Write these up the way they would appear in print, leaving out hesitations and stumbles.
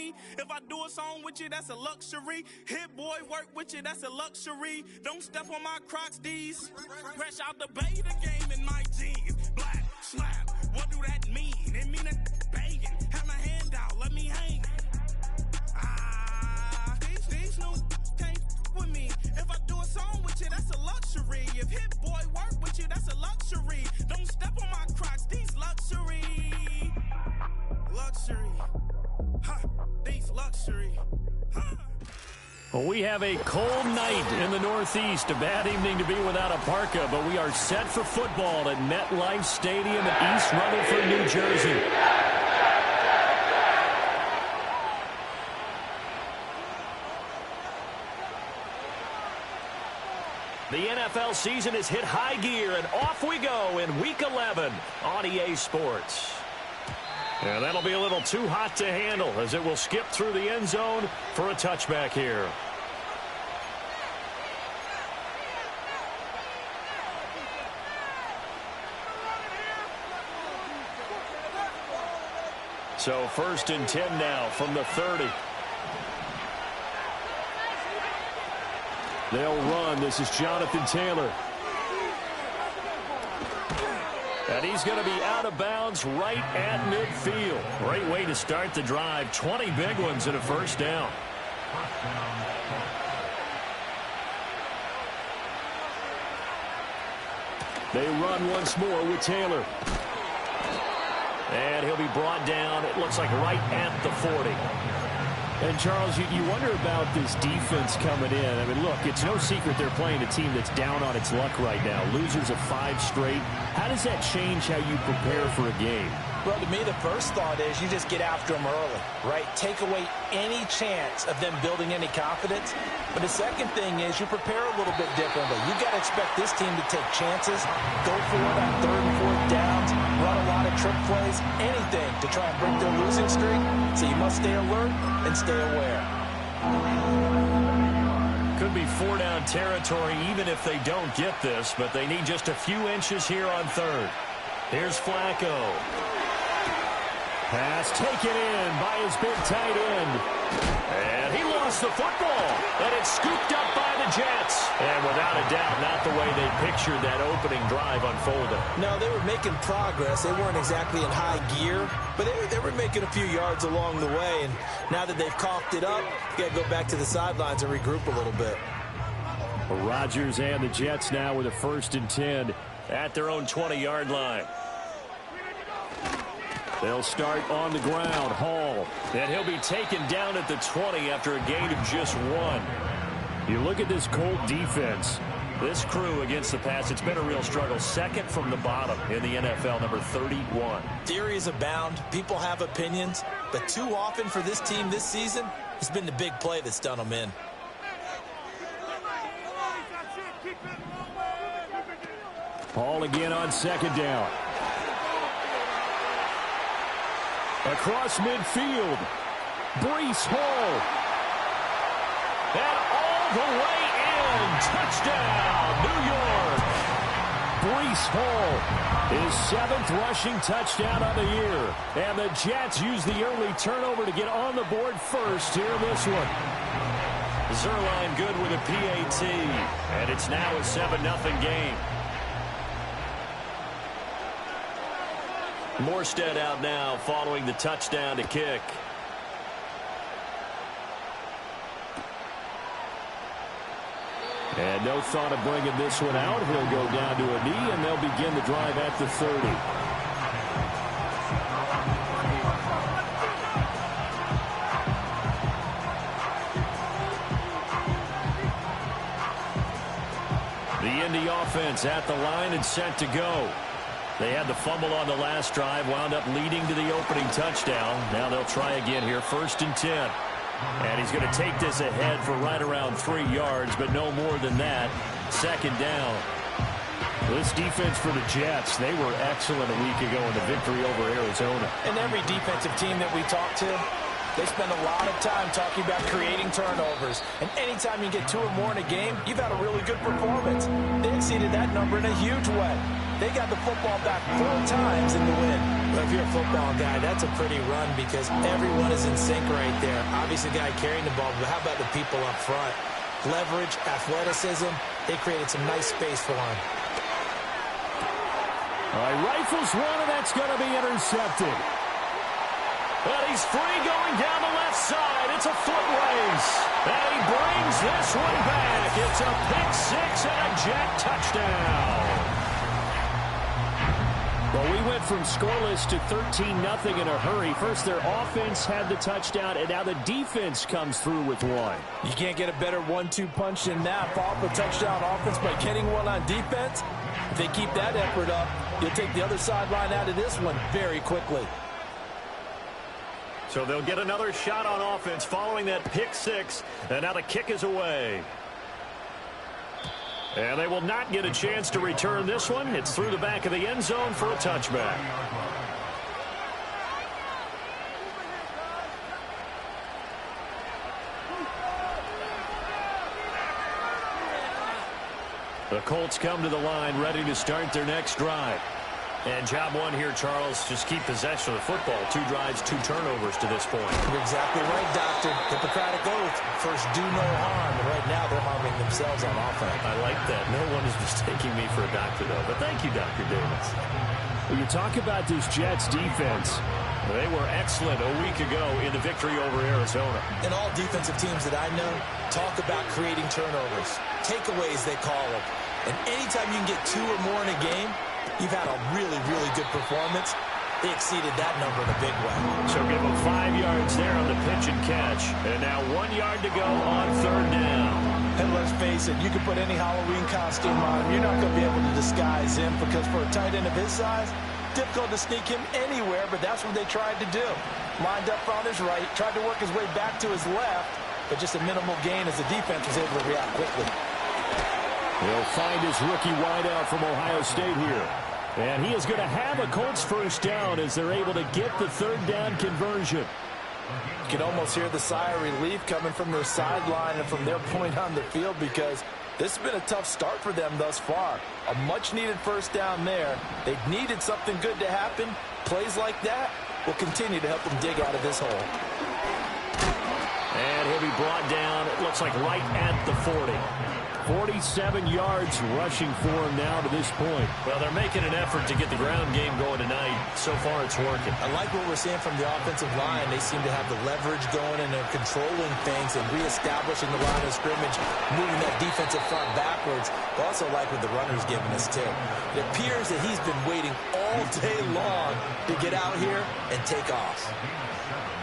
me. If I do a song with you, that's a luxury. Hit boy, work with you, that's a luxury. Don't step on my Crocs, these. Fresh out the bay, the game in my jeans. Black, slap, what do that mean? It mean that banging. Have my hand out, let me hang. These new can't with me. If I do a song with you, that's a luxury. If hit boy work with you, that's a luxury. Don't step on my Crocs, these luxury. Luxury. Huh, these luxury. Huh. Well, we have a cold night in the Northeast. A bad evening to be without a parka, but we are set for football at MetLife Stadium in East Rutherford, New Jersey. The NFL season has hit high gear, and off we go in Week 11 on EA Sports. And that'll be a little too hot to handle as it will skip through the end zone for a touchback here. So 1st and 10 now from the 30. They'll run. This is Jonathan Taylor. And he's going to be out of bounds right at midfield. Great way to start the drive. 20 big ones and a first down. They run once more with Taylor. And he'll be brought down, it looks like, right at the 40. And, Charles, you wonder about this defense coming in. I mean, look, it's no secret they're playing a team that's down on its luck right now. Losers of 5 straight. How does that change how you prepare for a game? Well, to me, the first thought is you just get after them early, right? Take away any chance of them building any confidence. But the second thing is you prepare a little bit differently. You got to expect this team to take chances, go for it on 3rd and 4th downs, run a lot of trick plays, anything to try and break their losing streak. So you must stay alert and stay aware. Could be 4-down territory even if they don't get this, but they need just a few inches here on 3rd. Here's Flacco. Pass taken in by his big tight end. And he lost the football. And it's scooped up by the Jets. And without a doubt, not the way they pictured that opening drive unfolding. No, they were making progress. They weren't exactly in high gear, but they were making a few yards along the way. And now that they've coughed it up, you got to go back to the sidelines and regroup a little bit. Rodgers and the Jets now with a 1st and 10 at their own 20-yard line. They'll start on the ground. Hall. And he'll be taken down at the 20 after a gain of just 1. You look at this Colt defense. This crew against the pass, it's been a real struggle. 2nd from the bottom in the NFL, number 31. Theories abound. People have opinions. But too often for this team this season, it's been the big play that's done them in. Hall again on 2nd down. Across midfield, Breece Hall. And all the way in. Touchdown, New York. Breece Hall, his 7th rushing touchdown of the year. And the Jets use the early turnover to get on the board first here in this one. Zerline good with a PAT. And it's now a 7-0 game. Morstead out now following the touchdown to kick. And no thought of bringing this one out. He'll go down to a knee, and they'll begin the drive at the 30. The Indy offense at the line and set to go. They had the fumble on the last drive, wound up leading to the opening touchdown. Now they'll try again here, 1st and 10. And he's going to take this ahead for right around 3 yards, but no more than that. 2nd down. This defense for the Jets, they were excellent a week ago in the victory over Arizona. And every defensive team that we talk to, they spend a lot of time talking about creating turnovers. And anytime you get 2 or more in a game, you've had a really good performance. They exceeded that number in a huge way. They got the football back 4 times in the win. Well, if you're a football guy, that's a pretty run because everyone is in sync right there. Obviously, the guy carrying the ball, but how about the people up front? Leverage, athleticism, they created some nice space for him. All right, rifles one, and that's going to be intercepted. And he's free going down the left side. It's a foot race. And he brings this one back. It's a pick six and a Jet touchdown. Well, we went from scoreless to 13-0 in a hurry. First, their offense had the touchdown, and now the defense comes through with one. You can't get a better 1-2 punch than that. Follow up a touchdown offense by getting one on defense. If they keep that effort up, you'll take the other sideline out of this one very quickly. So they'll get another shot on offense following that pick six, and now the kick is away. And they will not get a chance to return this one. It's through the back of the end zone for a touchback. The Colts come to the line, ready to start their next drive. And job one here, Charles, just keep possession of the football. 2 drives, 2 turnovers to this point. You're exactly right, Doctor. Hippocratic oath. First, do no harm. And right now, they're harming themselves on offense. I like that. No one is mistaking me for a doctor, though. But thank you, Dr. Davis. When you talk about this Jets defense, they were excellent a week ago in the victory over Arizona. And all defensive teams that I know talk about creating turnovers. Takeaways, they call them. And anytime you can get 2 or more in a game, you've had a really, really good performance. They exceeded that number in a big way. So give them 5 yards there on the pitch and catch. And now 1 yard to go on 3rd down. And let's face it, you can put any Halloween costume on. You're not going to be able to disguise him because for a tight end of his size, difficult to sneak him anywhere, but that's what they tried to do. Lined up on his right, tried to work his way back to his left, but just a minimal gain as the defense was able to react quickly. He'll find his rookie wideout from Ohio State here. And he is going to have a Colts first down as they're able to get the 3rd down conversion. You can almost hear the sigh of relief coming from their sideline and from their point on the field because this has been a tough start for them thus far. A much-needed first down there. They've needed something good to happen. Plays like that will continue to help them dig out of this hole. And he'll be brought down, it looks like right at the 40. 47 yards rushing for him now to this point. Well, they're making an effort to get the ground game going tonight. So far, it's working. I like what we're seeing from the offensive line. They seem to have the leverage going, and they're controlling things and reestablishing the line of scrimmage, moving that defensive front backwards. I also like what the runner's giving us, too. It appears that he's been waiting all day long to get out here and take off.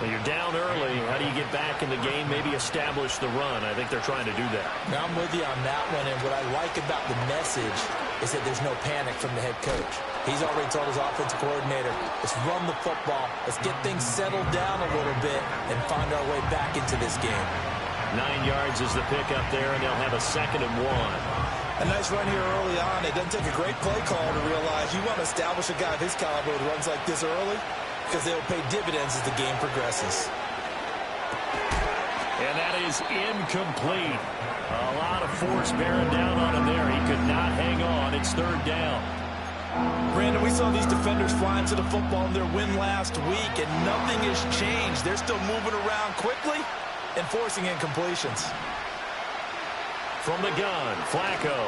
Well, you're down early. How do you get back in the game? Maybe establish the run. I think they're trying to do that. Now I'm with you on that one, and what I like about the message is that there's no panic from the head coach. He's already told his offensive coordinator, let's run the football, let's get things settled down a little bit and find our way back into this game. 9 yards is the pickup there, and they'll have a 2nd and 1. A nice run here early on. It doesn't take a great play call to realize you want to establish a guy of his caliber with runs like this early, because they will pay dividends as the game progresses. And that is incomplete. A lot of force bearing down on him there. He could not hang on. It's 3rd down. Brandon, we saw these defenders flying to the football in their win last week, and nothing has changed. They're still moving around quickly and forcing incompletions. From the gun, Flacco.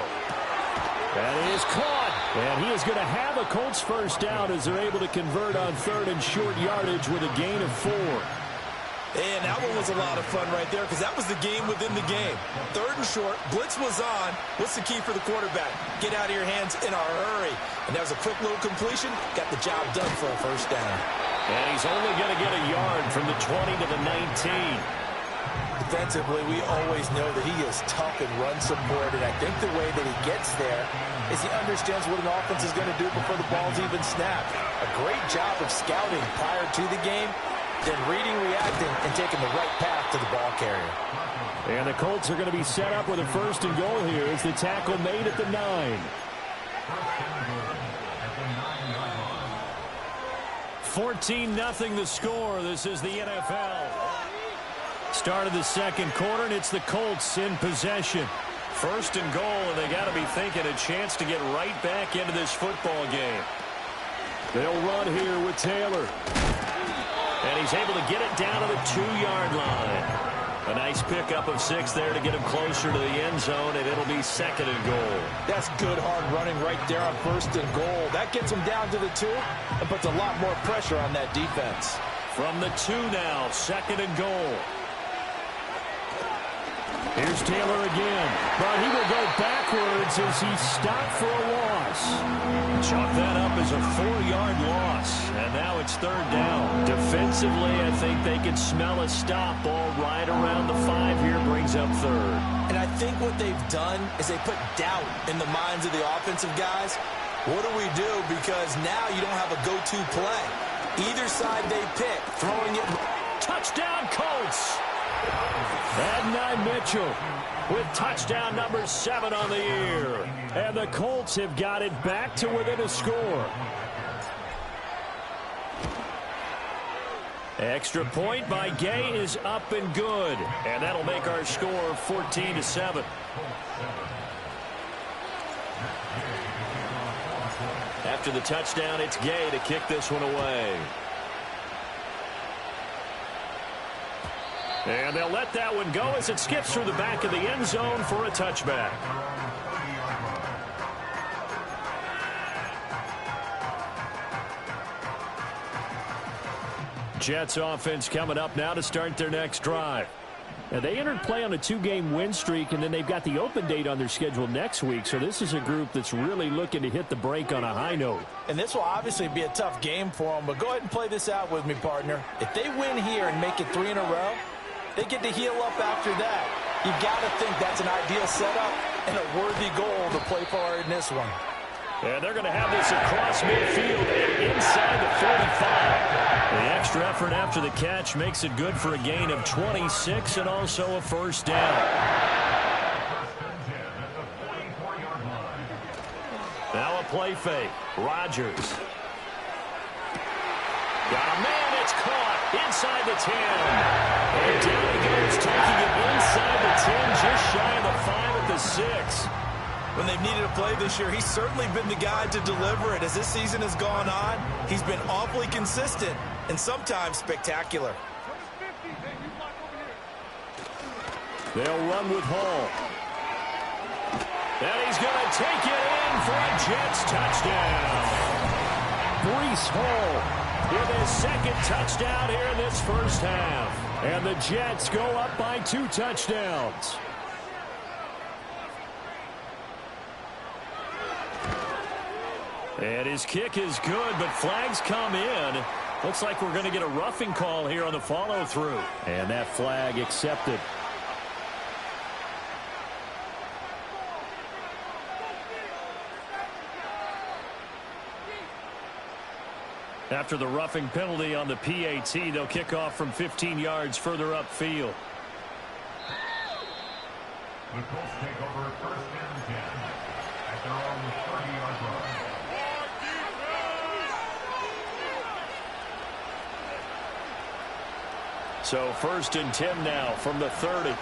That is caught. And he is going to have a Colts first down as they're able to convert on 3rd and short yardage with a gain of 4. And that one was a lot of fun right there because that was the game within the game. 3rd and short, blitz was on. What's the key for the quarterback? Get out of your hands in a hurry. And that was a quick little completion. Got the job done for a first down. And he's only going to get a yard from the 20 to the 19. Defensively, we always know that he is tough and run support, and I think the way that he gets there is he understands what an offense is going to do before the ball's even snapped. A great job of scouting prior to the game, then reading, reacting, and taking the right path to the ball carrier. And the Colts are going to be set up with a 1st and goal here as the tackle made at the 9. 14-0 the score. This is the NFL. Start of the 2nd quarter, and it's the Colts in possession. 1st and goal, and they got to be thinking a chance to get right back into this football game. They'll run here with Taylor. And he's able to get it down to the 2-yard line. A nice pickup of 6 there to get him closer to the end zone, and it'll be 2nd and goal. That's good hard running right there on 1st and goal. That gets him down to the 2 and puts a lot more pressure on that defense. From the 2 now, 2nd and goal. Here's Taylor again, but he will go backwards as he's stopped for a loss. Chalk that up as a 4-yard loss, and now it's 3rd down. Defensively, I think they can smell a stop. Ball right around the 5 here brings up 3rd. And I think what they've done is they put doubt in the minds of the offensive guys. What do we do? Because now you don't have a go-to play. Either side they pick, throwing it. Touchdown, Colts! Adonai Mitchell with touchdown number 7 on the year. And the Colts have got it back to within a score. Extra point by Gay is up and good. And that'll make our score 14-7. After the touchdown, it's Gay to kick this one away. And they'll let that one go as it skips through the back of the end zone for a touchback. Jets offense coming up now to start their next drive. Now, they entered play on a 2-game win streak, and then they've got the open date on their schedule next week. So this is a group that's really looking to hit the break on a high note. And this will obviously be a tough game for them, but go ahead and play this out with me, partner. If they win here and make it 3 in a row, they get to heal up after that. You've got to think that's an ideal setup and a worthy goal to play for in this one. And they're going to have this across midfield and inside the 45. The extra effort after the catch makes it good for a gain of 26 and also a 1st down. Now a play fake. Rodgers. Got a man, it's caught inside the 10. And down he goes, taking it inside the 10, just shy of the 5 at the 6. When they've needed a play this year, he's certainly been the guy to deliver it. As this season has gone on, he's been awfully consistent and sometimes spectacular. They'll run with Hall. And he's going to take it in for a Jets touchdown. Breece Hall with his 2nd touchdown here in this first half. And the Jets go up by 2 touchdowns. And his kick is good, but flags come in. Looks like we're going to get a roughing call here on the follow-through. And that flag accepted. After the roughing penalty on the PAT, they'll kick off from 15 yards further upfield. The Colts take over 1st and 10 at their own 30-yard line. So 1st and 10 now from the 30.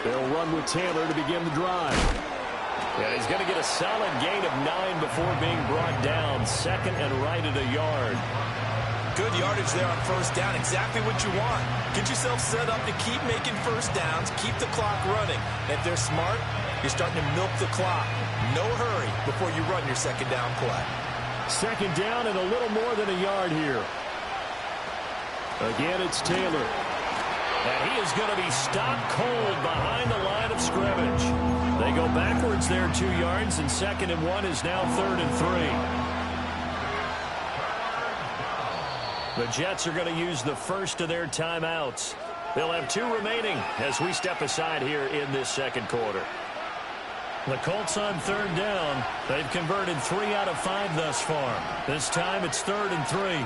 They'll run with Taylor to begin the drive. And he's going to get a solid gain of 9 before being brought down. 2nd and right at a yard. Good yardage there on 1st down. Exactly what you want. Get yourself set up to keep making 1st downs. Keep the clock running. And if they're smart, you're starting to milk the clock. No hurry before you run your 2nd down play. 2nd down and a little more than a yard here. Again, it's Taylor. And he is going to be stopped cold behind the line of scrimmage. They go backwards there 2 yards, and 2nd and 1 is now 3rd and 3. The Jets are going to use the first of their timeouts. They'll have 2 remaining as we step aside here in this 2nd quarter. The Colts on 3rd down. They've converted 3 out of 5 thus far. This time it's 3rd and 3.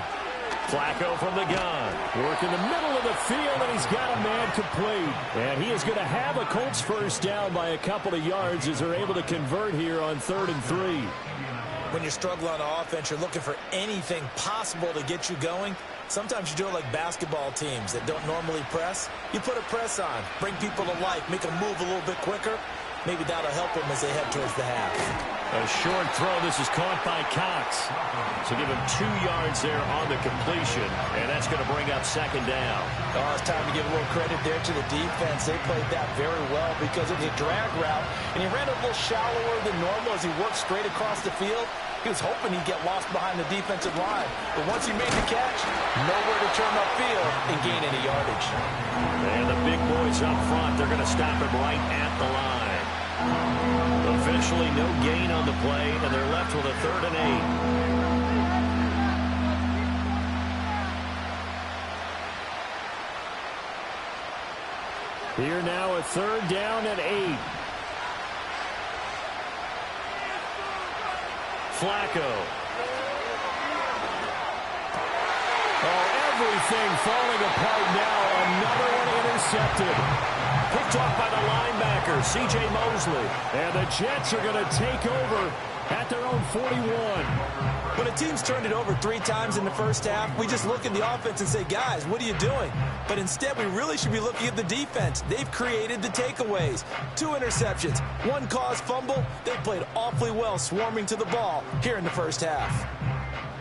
Flacco from the gun. Work in the middle of the field, and he's got a man complete. And he is going to have a Colts 1st down by a couple of yards as they're able to convert here on 3rd and 3. When you're struggling on offense, you're looking for anything possible to get you going. Sometimes you do it like basketball teams that don't normally press. You put a press on, bring people to life, make them move a little bit quicker. Maybe that'll help them as they head towards the half. A short throw. This is caught by Cox. So give him 2 yards there on the completion, and that's going to bring up second down. Oh, it's time to give a little credit there to the defense. They played that very well because it was a drag route, and he ran a little shallower than normal as he worked straight across the field. He was hoping he'd get lost behind the defensive line, but once he made the catch, nowhere to turn upfield and gain any yardage. And the big boys up front, they're going to stop him right at the line. Officially no gain on the play, and they're left with a 3rd and 8. Here now, a 3rd down and 8. Flacco. Oh, everything falling apart now. Another one intercepted. Picked off by the linebacker, C.J. Mosley. And the Jets are going to take over at their own 41. When a team's turned it over 3 times in the first half, we just look at the offense and say, guys, what are you doing? But instead, we really should be looking at the defense. They've created the takeaways. 2 interceptions, 1 caused fumble. They played awfully well swarming to the ball here in the first half.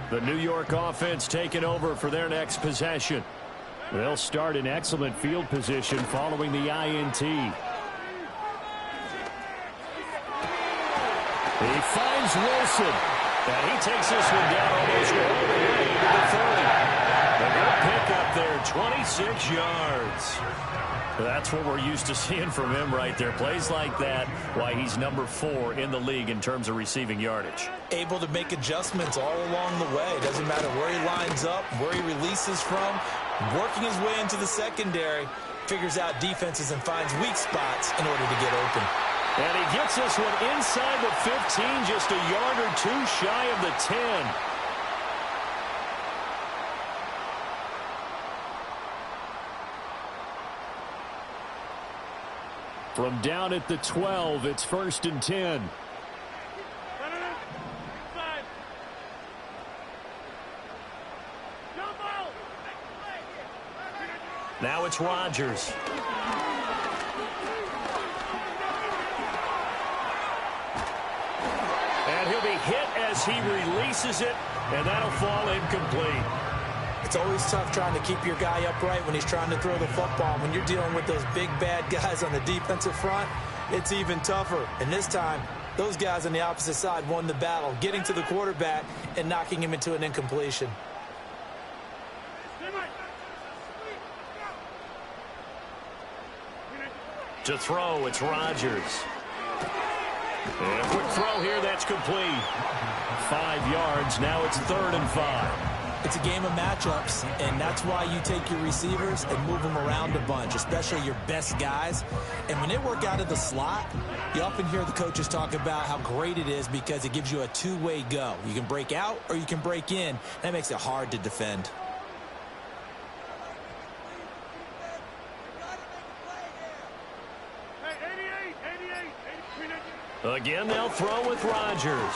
The New York offense taking over for their next possession. They'll start in excellent field position following the INT. He finds Wilson. And he takes this one down almost all the way to the 30. A good pickup there, 26 yards. That's what we're used to seeing from him right there. Plays like that, why he's number 4 in the league in terms of receiving yardage. Able to make adjustments all along the way. Doesn't matter where he lines up, where he releases from. Working his way into the secondary, figures out defenses and finds weak spots in order to get open. And he gets this one inside the 15, just a yard or 2 shy of the 10. From down at the 12, it's 1st and 10. Now it's Rodgers. And he'll be hit as he releases it, and that'll fall incomplete. It's always tough trying to keep your guy upright when he's trying to throw the football. When you're dealing with those big, bad guys on the defensive front, it's even tougher. And this time, those guys on the opposite side won the battle, getting to the quarterback and knocking him into an incompletion. To throw, it's Rodgers. And a quick throw here, that's complete. 5 yards, now it's 3rd and 5. It's a game of matchups, and that's why you take your receivers and move them around a bunch, especially your best guys. And when they work out of the slot, you often hear the coaches talk about how great it is because it gives you a 2-way go. You can break out or you can break in. That makes it hard to defend. Again, they'll throw with Rodgers.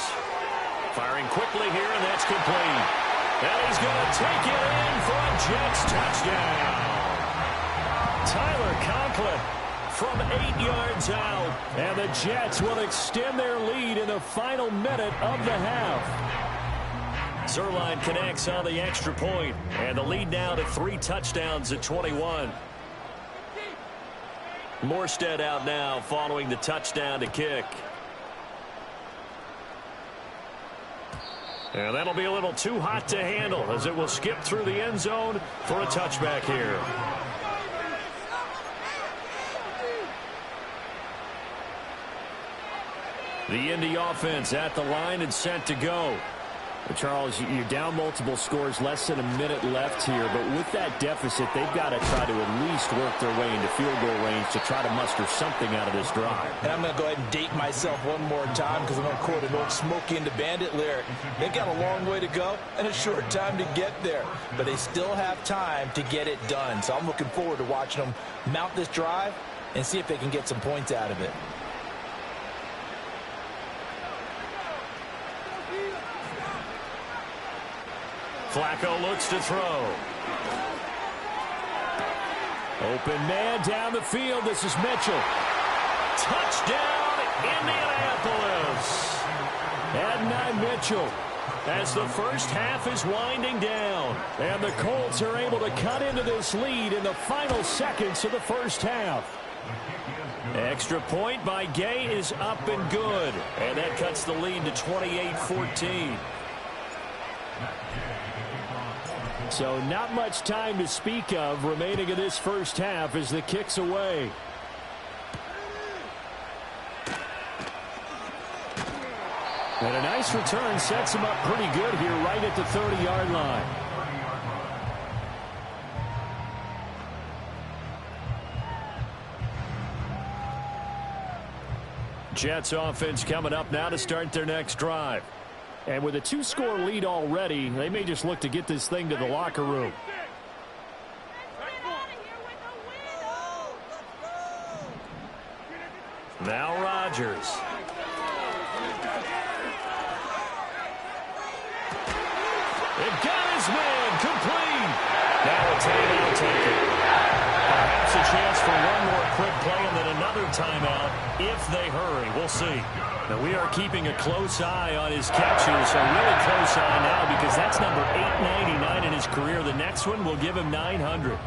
Firing quickly here, and that's complete. And he's going to take it in for a Jets touchdown. Tyler Conklin from 8 yards out. And the Jets will extend their lead in the final minute of the half. Zerline connects on the extra point, and the lead now to 3 touchdowns at 21. Morstead out now following the touchdown to kick. And that'll be a little too hot to handle as it will skip through the end zone for a touchback here. The Indy offense at the line and set to go. Charles, you're down multiple scores, less than a minute left here, but with that deficit, they've got to try to at least work their way into field goal range to try to muster something out of this drive. And I'm going to go ahead and date myself one more time because I'm going to quote an old Smokey and the Bandit lyric. They've got a long way to go and a short time to get there, but they still have time to get it done. So I'm looking forward to watching them mount this drive and see if they can get some points out of it. Flacco looks to throw. Open man down the field. This is Mitchell. Touchdown, Indianapolis. Adonai Mitchell, as the first half is winding down. And the Colts are able to cut into this lead in the final seconds of the first half. Extra point by Gay is up and good. And that cuts the lead to 28-14. So not much time to speak of remaining in this first half as the kick's away. And a nice return sets him up pretty good here right at the 30-yard line. Jets offense coming up now to start their next drive. And with a 2-score lead already, they may just look to get this thing to the locker room. Now Rodgers. It got his man complete. Now a timeout taken. Perhaps a chance for one more quick play and then another timeout if they hurry. We'll see. Now we are keeping a close eye on his catches, a really close eye now because that's number 899 in his career. The next one will give him 900.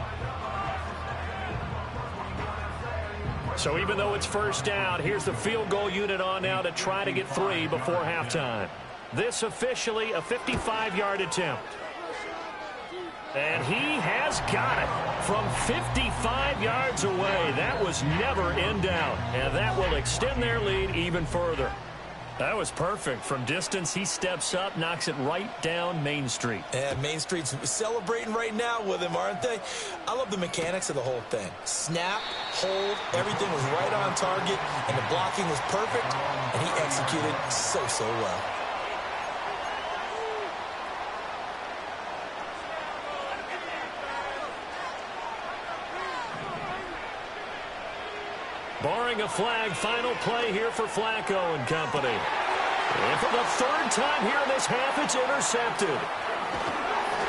So even though it's first down, here's the field goal unit on now to try to get 3 before halftime. This officially a 55-yard attempt. And he has got it from 55 yards away. That was never in doubt. And that will extend their lead even further. That was perfect. From distance, he steps up, knocks it right down Main Street. And Main Street's celebrating right now with him, aren't they? I love the mechanics of the whole thing. Snap, hold, everything was right on target, and the blocking was perfect, and he executed so well. Barring a flag, final play here for Flacco and company. And for the third time here in this half, it's intercepted.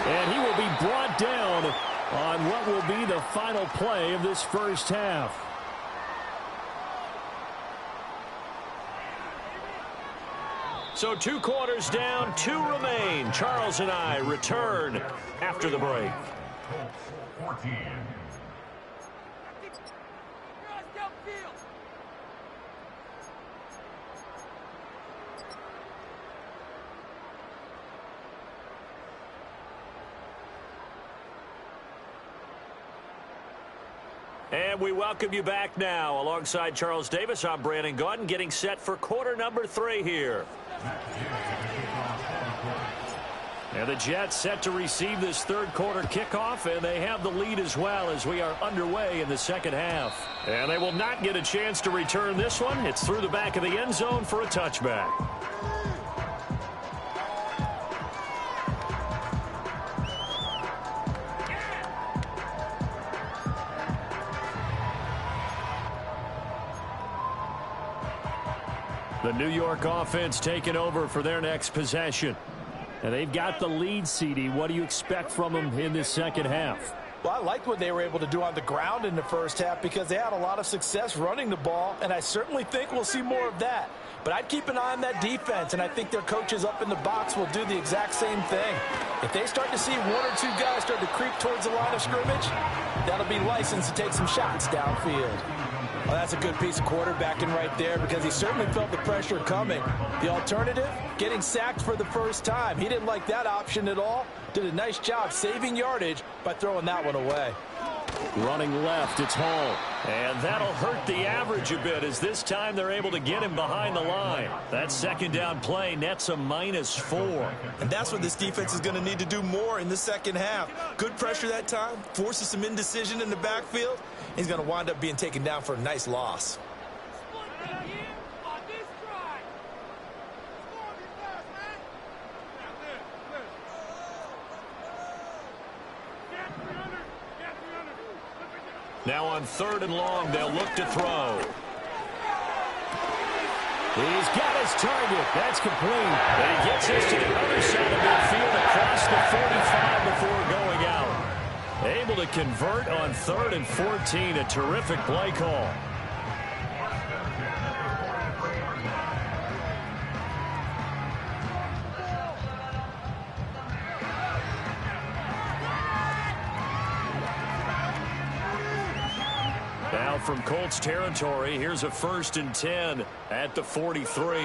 And he will be brought down on what will be the final play of this first half. So 2 quarters down, 2 remain. Charles and I return after the break. 14. And we welcome you back now. Alongside Charles Davis, I'm Brandon Gaudin, getting set for quarter number 3 here. And the Jets set to receive this third quarter kickoff, and they have the lead as well as we are underway in the second half. And they will not get a chance to return this one. It's through the back of the end zone for a touchback. The New York offense taking over for their next possession. And they've got the lead, CD. What do you expect from them in this second half? Well, I liked what they were able to do on the ground in the first half because they had a lot of success running the ball, and I certainly think we'll see more of that. But I'd keep an eye on that defense, and I think their coaches up in the box will do the exact same thing. If they start to see 1 or 2 guys start to creep towards the line of scrimmage, that'll be licensed to take some shots downfield. Well, that's a good piece of quarterbacking right there because he certainly felt the pressure coming. The alternative, getting sacked for the first time. He didn't like that option at all. Did a nice job saving yardage by throwing that one away. Running left, it's Hall. And that'll hurt the average a bit as this time they're able to get him behind the line. That second down play nets a -4. And that's what this defense is going to need to do more in the second half. Good pressure that time, forces some indecision in the backfield. He's going to wind up being taken down for a nice loss. Now on 3rd and long, they'll look to throw. He's got his target. That's complete. And he gets this to the other side of midfield across the 45 before going out. Able to convert on 3rd and 14. A terrific play call. Now from Colts territory, here's a 1st and 10 at the 43.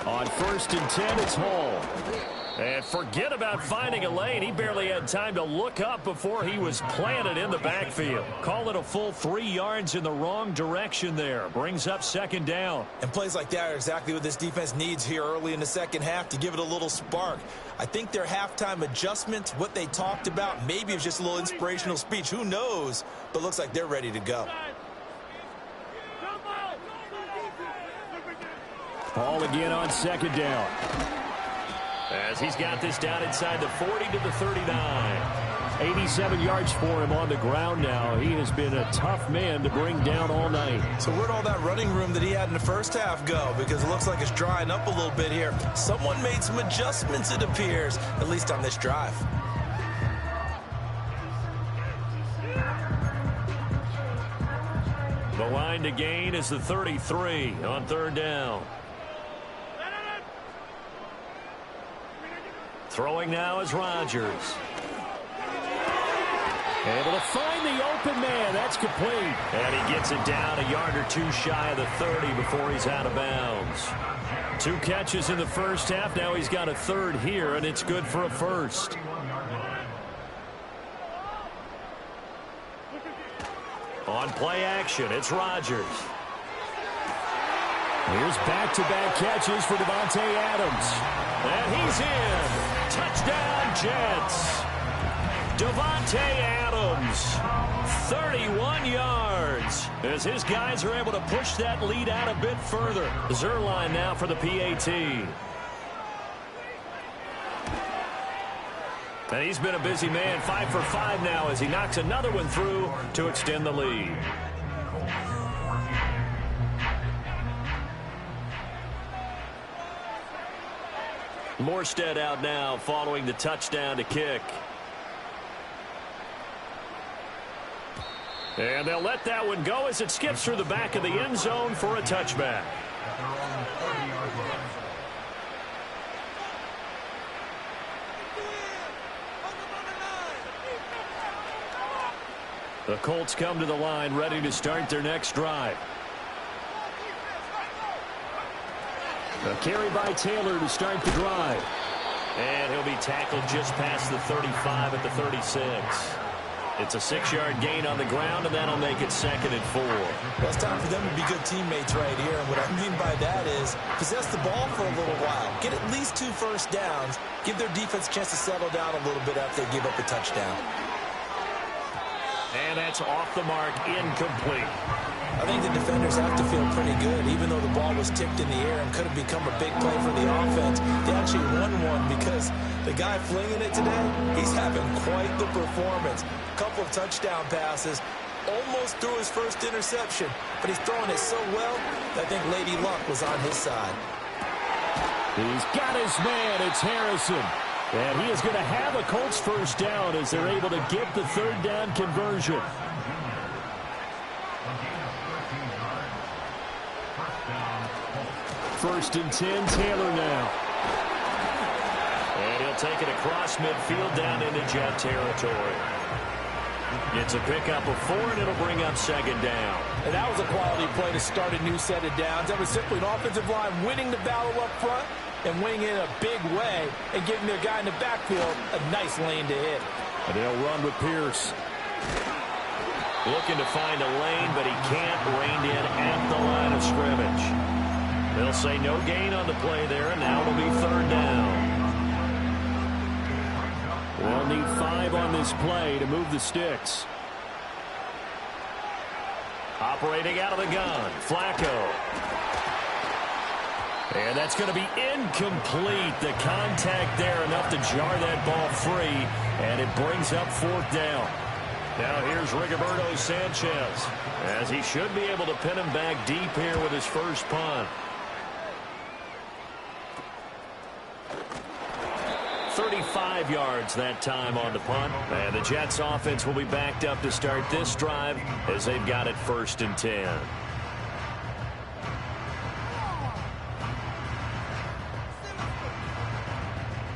On 1st and 10, it's Hall. And forget about finding a lane. He barely had time to look up before he was planted in the backfield. Call it a full 3 yards in the wrong direction there. Brings up 2nd down. And plays like that are exactly what this defense needs here early in the second half to give it a little spark. I think their halftime adjustments, what they talked about, maybe it was just a little inspirational speech. Who knows? But looks like they're ready to go. Ball again on 2nd down. As he's got this down inside the 40 to the 39. 87 yards for him on the ground now. He has been a tough man to bring down all night. So where'd all that running room that he had in the first half go? Because it looks like it's drying up a little bit here. Someone made some adjustments, it appears, at least on this drive. The line to gain is the 33 on 3rd down. Throwing now is Rodgers. Able to find the open man. That's complete. And he gets it down a yard or 2 shy of the 30 before he's out of bounds. 2 catches in the first half. Now he's got a 3rd here, and it's good for a 1st. On play action, it's Rodgers. Here's back-to-back catches for Davante Adams. And he's in. Touchdown, Jets. Davante Adams, 31 yards, as his guys are able to push that lead out a bit further. Zerline now for the PAT. And he's been a busy man, 5 for 5 now as he knocks another one through to extend the lead. Morstead out now following the touchdown to kick. And they'll let that one go as it skips through the back of the end zone for a touchback. The Colts come to the line ready to start their next drive. A carry by Taylor to start the drive. And he'll be tackled just past the 35 at the 36. It's a 6-yard gain on the ground, and that'll make it 2nd and 4. Well, it's time for them to be good teammates right here. And what I mean by that is possess the ball for a little while. Get at least 2 first downs. Give their defense a chance to settle down a little bit after they give up a touchdown. And that's off the mark, incomplete. I think the defenders have to feel pretty good. Even though the ball was tipped in the air and could have become a big play for the offense, they actually won one because the guy flinging it today, he's having quite the performance. A couple of touchdown passes, almost threw his first interception, but he's throwing it so well that I think Lady Luck was on his side. He's got his man. It's Harrison. And he is going to have a Colts first down as they're able to get the 3rd down conversion. First and 10, Taylor now. And he'll take it across midfield down into Jet territory. It's a pickup of 4, and it'll bring up 2nd down. And that was a quality play to start a new set of downs. That was simply an offensive line winning the battle up front and winning in a big way and giving their guy in the backfield a nice lane to hit. And they'll run with Pierce. Looking to find a lane, but he can't. Reined in at the line of scrimmage. They'll say no gain on the play there, and now it'll be 3rd down. They'll need 5 on this play to move the sticks. Operating out of the gun, Flacco. And that's going to be incomplete. The contact there enough to jar that ball free, and it brings up 4th down. Now here's Rigoberto Sanchez, as he should be able to pin him back deep here with his first punt. 35 yards that time on the punt. And the Jets offense will be backed up to start this drive as they've got it 1st and 10.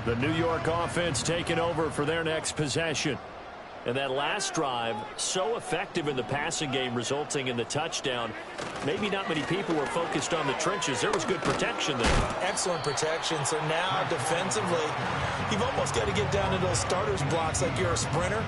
The New York offense taking over for their next possession. And that last drive, so effective in the passing game, resulting in the touchdown. Maybe not many people were focused on the trenches. There was good protection there. Excellent protection. So now defensively, you've almost got to get down to those starters blocks like you're a sprinter.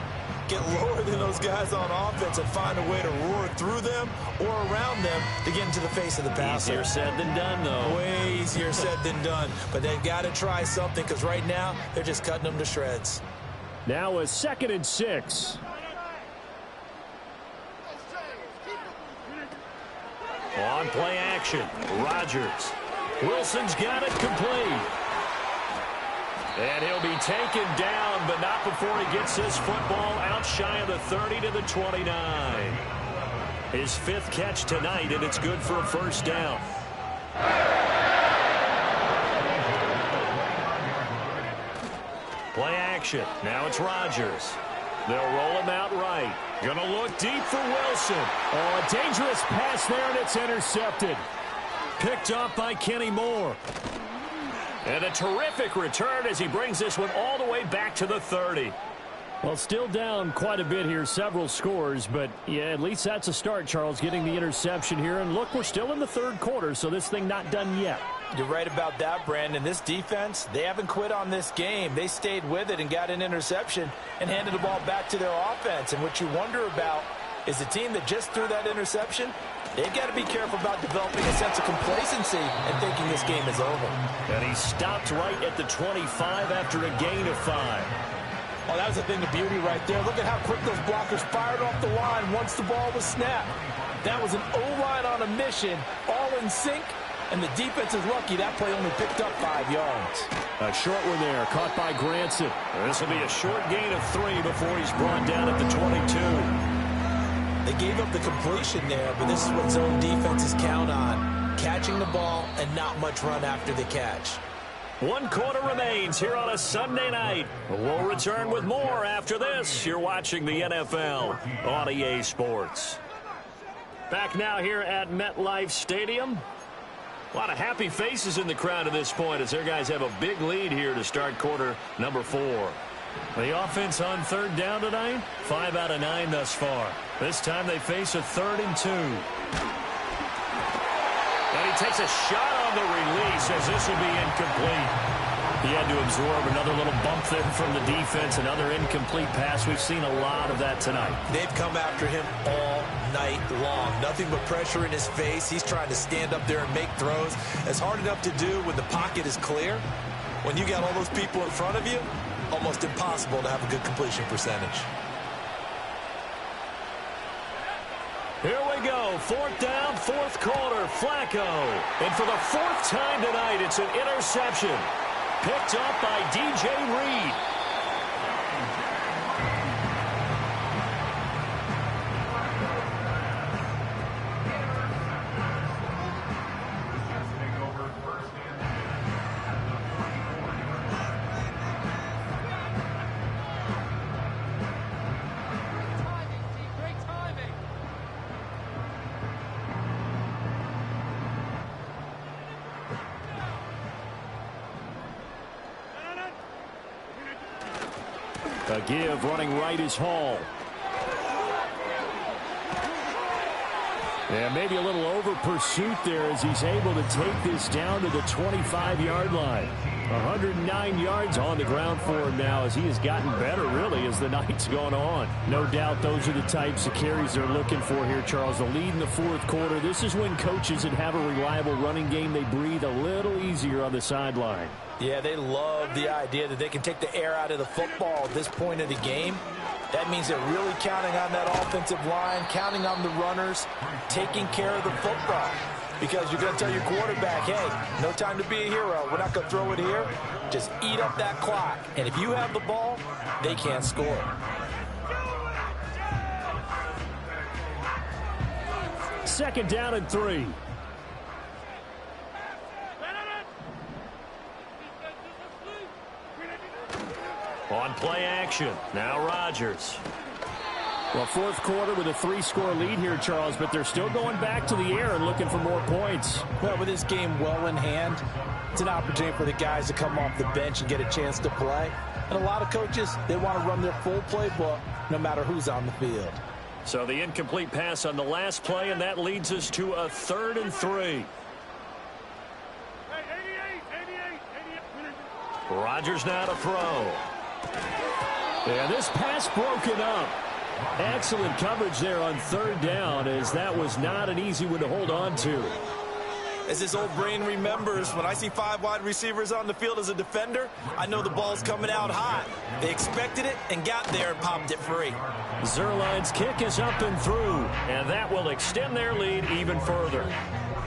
Get lower than those guys on offense and find a way to roar through them or around them to get into the face of the passer. Easier said than done, though. Way easier said than done. But they've got to try something because right now they're just cutting them to shreds. Now a 2nd and 6. On play action, Rodgers. Wilson's got it complete. And he'll be taken down, but not before he gets this football out shy of the 30 to the 29. His 5th catch tonight, and it's good for a first down. Play action. Now it's Rodgers. They'll roll him out right. Gonna look deep for Wilson. Oh, a dangerous pass there, and it's intercepted. Picked up by Kenny Moore. And a terrific return as he brings this one all the way back to the 30. Well, still down quite a bit here, several scores, but yeah, at least that's a start, Charles, getting the interception here. And look, we're still in the 3rd quarter, so this thing not done yet. You're right about that, Brandon. This defense, they haven't quit on this game. They stayed with it and got an interception and handed the ball back to their offense. And what you wonder about is the team that just threw that interception, they've got to be careful about developing a sense of complacency and thinking this game is over. And he stopped right at the 25 after a gain of 5. Oh, that was a thing of beauty right there. Look at how quick those blockers fired off the line once the ball was snapped. That was an O-line on a mission, all in sync, and the defense is lucky that play only picked up 5 yards. A short one there, caught by Granson. This will be a short gain of 3 before he's brought down at the 22. They gave up the completion there, but this is what zone defenses count on, catching the ball and not much run after the catch. 1 quarter remains here on a Sunday night. We'll return with more after this. You're watching the NFL on EA Sports. Back now here at MetLife Stadium. A lot of happy faces in the crowd at this point as their guys have a big lead here to start quarter number 4. The offense on 3rd down tonight, 5 out of 9 thus far. This time they face a 3rd and 2. And he takes a shot on the release as this will be incomplete. He had to absorb another little bump there from the defense, another incomplete pass. We've seen a lot of that tonight. They've come after him all night long. Nothing but pressure in his face. He's trying to stand up there and make throws. It's hard enough to do when the pocket is clear. When you got all those people in front of you, almost impossible to have a good completion percentage. Here we go, 4th down, 4th quarter, Flacco. And for the 4th time tonight, it's an interception. Picked up by DJ Reed. A give running right is Hall. Yeah, maybe a little over pursuit there as he's able to take this down to the 25-yard line. 109 yards on the ground for him now as he has gotten better, really, as the night's gone on. No doubt those are the types of carries they're looking for here, Charles. The lead in the 4th quarter. This is when coaches that have a reliable running game, they breathe a little easier on the sideline. Yeah, they love the idea that they can take the air out of the football at this point of the game. That means they're really counting on that offensive line, counting on the runners, taking care of the football. Because you're going to tell your quarterback, hey, no time to be a hero. We're not going to throw it here. Just eat up that clock. And if you have the ball, they can't score. Second down and 3. On play action, now Rodgers. Well, fourth quarter with a 3-score lead here, Charles, but they're still going back to the air and looking for more points. Well, with this game well in hand, it's an opportunity for the guys to come off the bench and get a chance to play. And a lot of coaches, they want to run their full playbook no matter who's on the field. So the incomplete pass on the last play, and that leads us to a 3rd and 3. Rodgers now to throw. Yeah, this pass broken up. Excellent coverage there on 3rd down, as that was not an easy one to hold on to. As his old brain remembers, when I see 5 wide receivers on the field as a defender, I know the ball's coming out hot. They expected it and got there and popped it free. Zuerlein's kick is up and through, and that will extend their lead even further.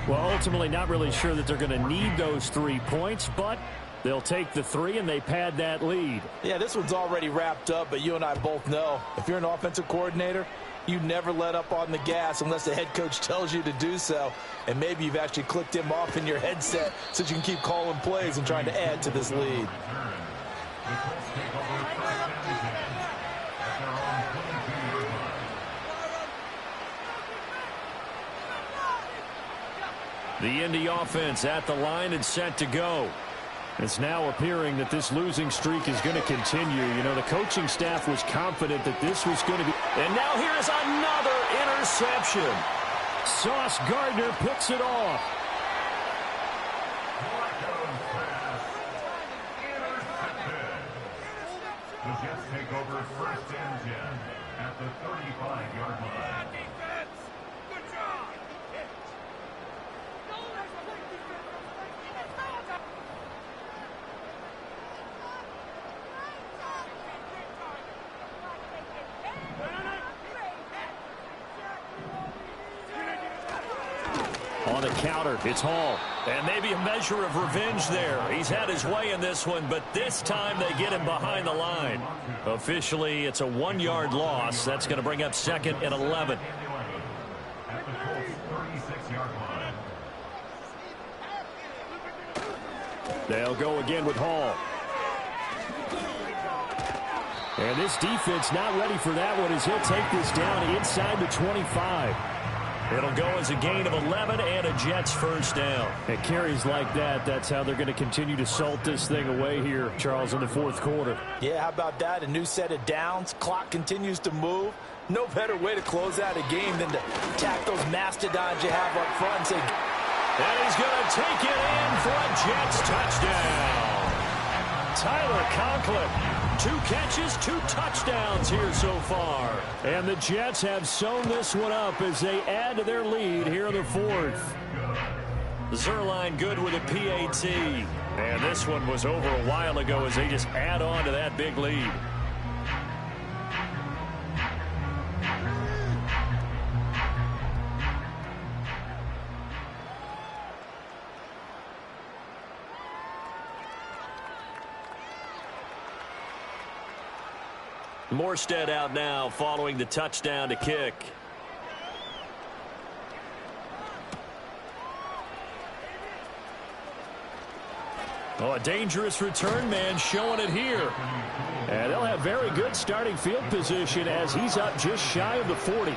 Well, ultimately not really sure that they're going to need those 3 points, but they'll take the 3 and they pad that lead. Yeah, this one's already wrapped up, but you and I both know if you're an offensive coordinator, you never let up on the gas unless the head coach tells you to do so. And maybe you've actually clicked him off in your headset so you can keep calling plays and trying to add to this lead. The Indy offense at the line and set to go. It's now appearing that this losing streak is going to continue. You know, the coaching staff was confident that this was going to be. And now here is another interception. Sauce Gardner picks it off. The Jets take over 1st and 10 at the 35-yard line. On the counter, it's Hall. And maybe a measure of revenge there. He's had his way in this one, but this time they get him behind the line. Officially, it's a 1-yard loss. That's going to bring up 2nd and 11. At the Colts 36-yard line. They'll go again with Hall. And this defense not ready for that one as he'll take this down inside the 25. It'll go as a gain of 11 and a Jets first down. It carries like that. That's how they're going to continue to salt this thing away here, Charles, in the fourth quarter. Yeah, how about that? A new set of downs. Clock continues to move. No better way to close out a game than to attack those mastodons you have up front and say, and he's going to take it in for a Jets touchdown. Tyler Conklin. 2 catches, 2 touchdowns here so far. And the Jets have sewn this one up as they add to their lead here in the fourth. Zuerlein good with a PAT. And this one was over a while ago as they just add on to that big lead. Morstead out now following the touchdown to kick. Oh, a dangerous return man showing it here. And they'll have very good starting field position as he's up just shy of the 40.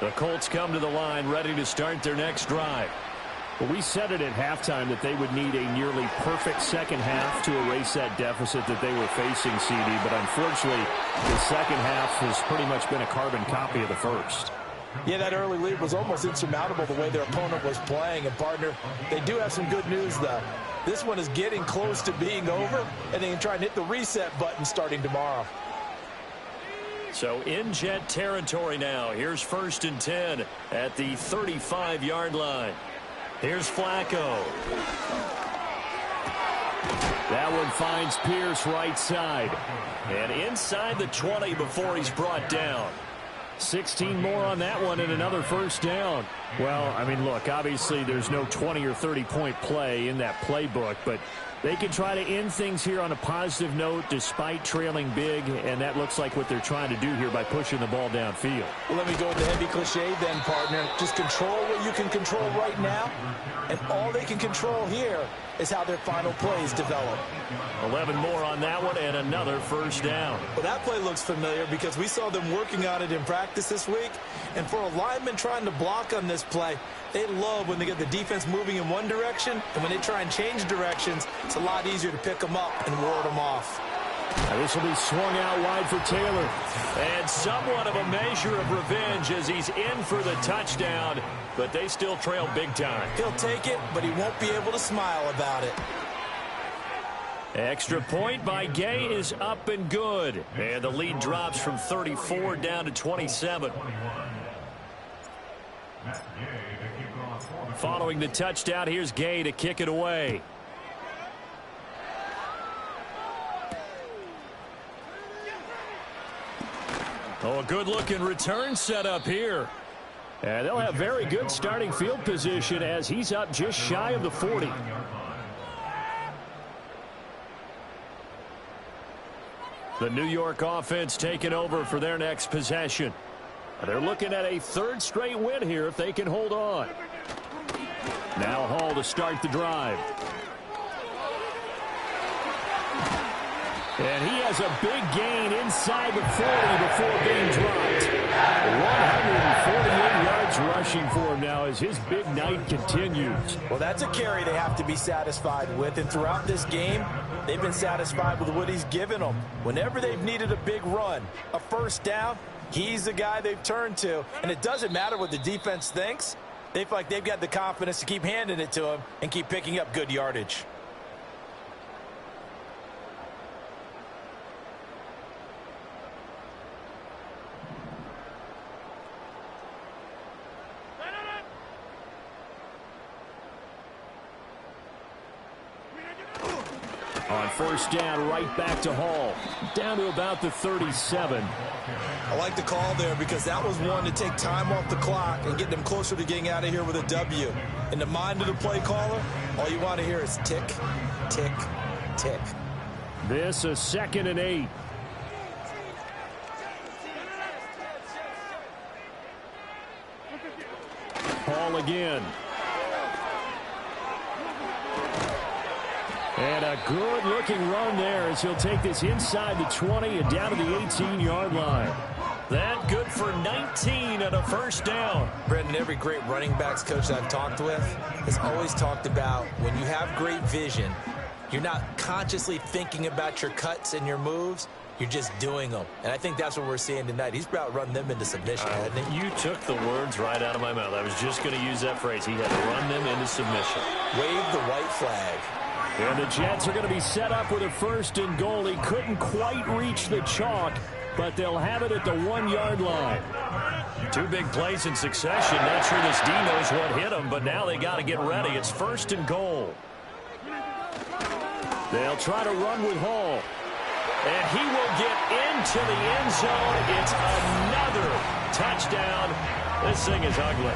The Colts come to the line ready to start their next drive. Well, we said it at halftime that they would need a nearly perfect second half to erase that deficit that they were facing, CD. But unfortunately, the second half has pretty much been a carbon copy of the first. Yeah, that early lead was almost insurmountable the way their opponent was playing. And, partner, they do have some good news, though. This one is getting close to being over, and they can try and hit the reset button starting tomorrow. So in Jet territory now. Here's 1st and 10 at the 35-yard line. Here's Flacco. That one finds Pierce right side. And inside the 20 before he's brought down. 16 more on that one and another first down. Well, I mean, look, obviously there's no 20 or 30-point play in that playbook, but they can try to end things here on a positive note despite trailing big, and that looks like what they're trying to do here by pushing the ball downfield. Well, let me go with the heavy cliche then, partner. Just control what you can control right now, and all they can control here is how their final plays develop. 11 more on that one and another first down. Well, that play looks familiar because we saw them working on it in practice this week, and for a lineman trying to block on this play, they love when they get the defense moving in one direction, and when they try and change directions, it's a lot easier to pick them up and ward them off. Now this will be swung out wide for Taylor. And somewhat of a measure of revenge as he's in for the touchdown, but they still trail big time. He'll take it, but he won't be able to smile about it. Extra point by Gay is up and good. And the lead drops from 34 down to 27. Following the touchdown, here's Gay to kick it away. Oh, a good-looking return set up here. And they'll have very good starting field position as he's up just shy of the 40. The New York offense taking over for their next possession. They're looking at a third straight win here if they can hold on. Now Hall to start the drive. And he has a big gain inside the 40 before being dropped. 148 yards rushing for him now as his big night continues. Well, that's a carry they have to be satisfied with. And throughout this game, they've been satisfied with what he's given them. Whenever they've needed a big run, a first down, he's the guy they've turned to. And it doesn't matter what the defense thinks. They feel like they've got the confidence to keep handing it to him and keep picking up good yardage. On first down, right back to Hall. Down to about the 37. I like the call there because that was one to take time off the clock and get them closer to getting out of here with a W. In the mind of the play caller, all you want to hear is tick, tick, tick. This a 2nd and 8. Hall again. And a good-looking run there as he'll take this inside the 20 and down to the 18-yard line. That good for 19 and a first down. Brendan, every great running backs coach I've talked with has always talked about when you have great vision, you're not consciously thinking about your cuts and your moves. You're just doing them. And I think that's what we're seeing tonight. He's about running them into submission, hasn't he? You took the words right out of my mouth. I was just going to use that phrase. He had to run them into submission. Wave the white flag. And the Jets are going to be set up with a 1st and goal. He couldn't quite reach the chalk, but they'll have it at the 1-yard line. 2 big plays in succession. Not sure this D knows what hit him, but now they got to get ready. It's 1st and goal. They'll try to run with Hall. And he will get into the end zone. It's another touchdown. This thing is ugly.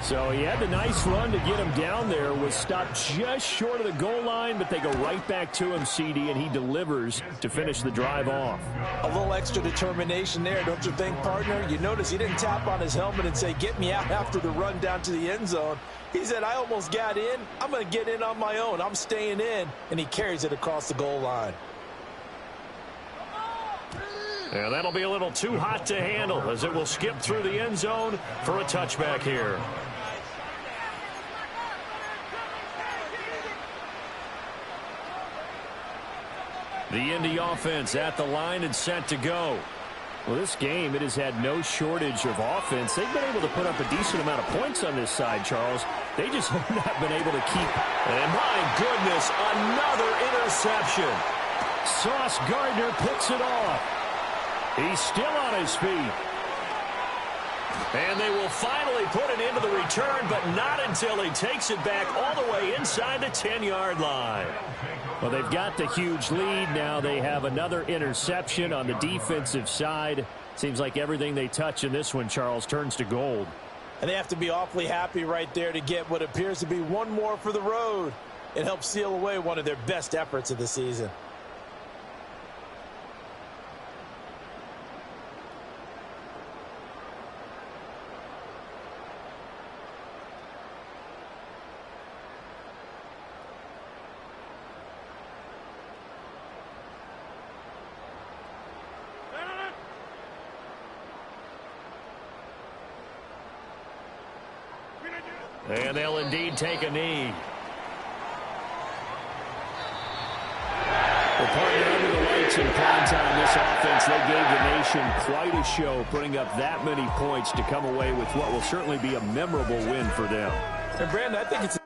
So he had the nice run to get him down there, was stopped just short of the goal line, but they go right back to him, CD, and he delivers to finish the drive off. A little extra determination there, don't you think, partner? You notice he didn't tap on his helmet and say, get me out after the run down to the end zone. He said, I almost got in. I'm going to get in on my own. I'm staying in, and he carries it across the goal line. And that'll be a little too hot to handle as it will skip through the end zone for a touchback here. The Indy offense at the line and set to go. Well, this game, it has had no shortage of offense. They've been able to put up a decent amount of points on this side, Charles. They just have not been able to keep. And my goodness, another interception. Sauce Gardner picks it off. He's still on his feet. And they will finally put it into the return, but not until he takes it back all the way inside the 10-yard line. Well, they've got the huge lead. Now they have another interception on the defensive side. Seems like everything they touch in this one, Charles, turns to gold. And they have to be awfully happy right there to get what appears to be one more for the road and help seal away one of their best efforts of the season. And they'll indeed take a knee. Well, partner, under the lights in prime time, this offense, they gave the nation quite a show, putting up that many points to come away with what will certainly be a memorable win for them. And Brandon, I think it's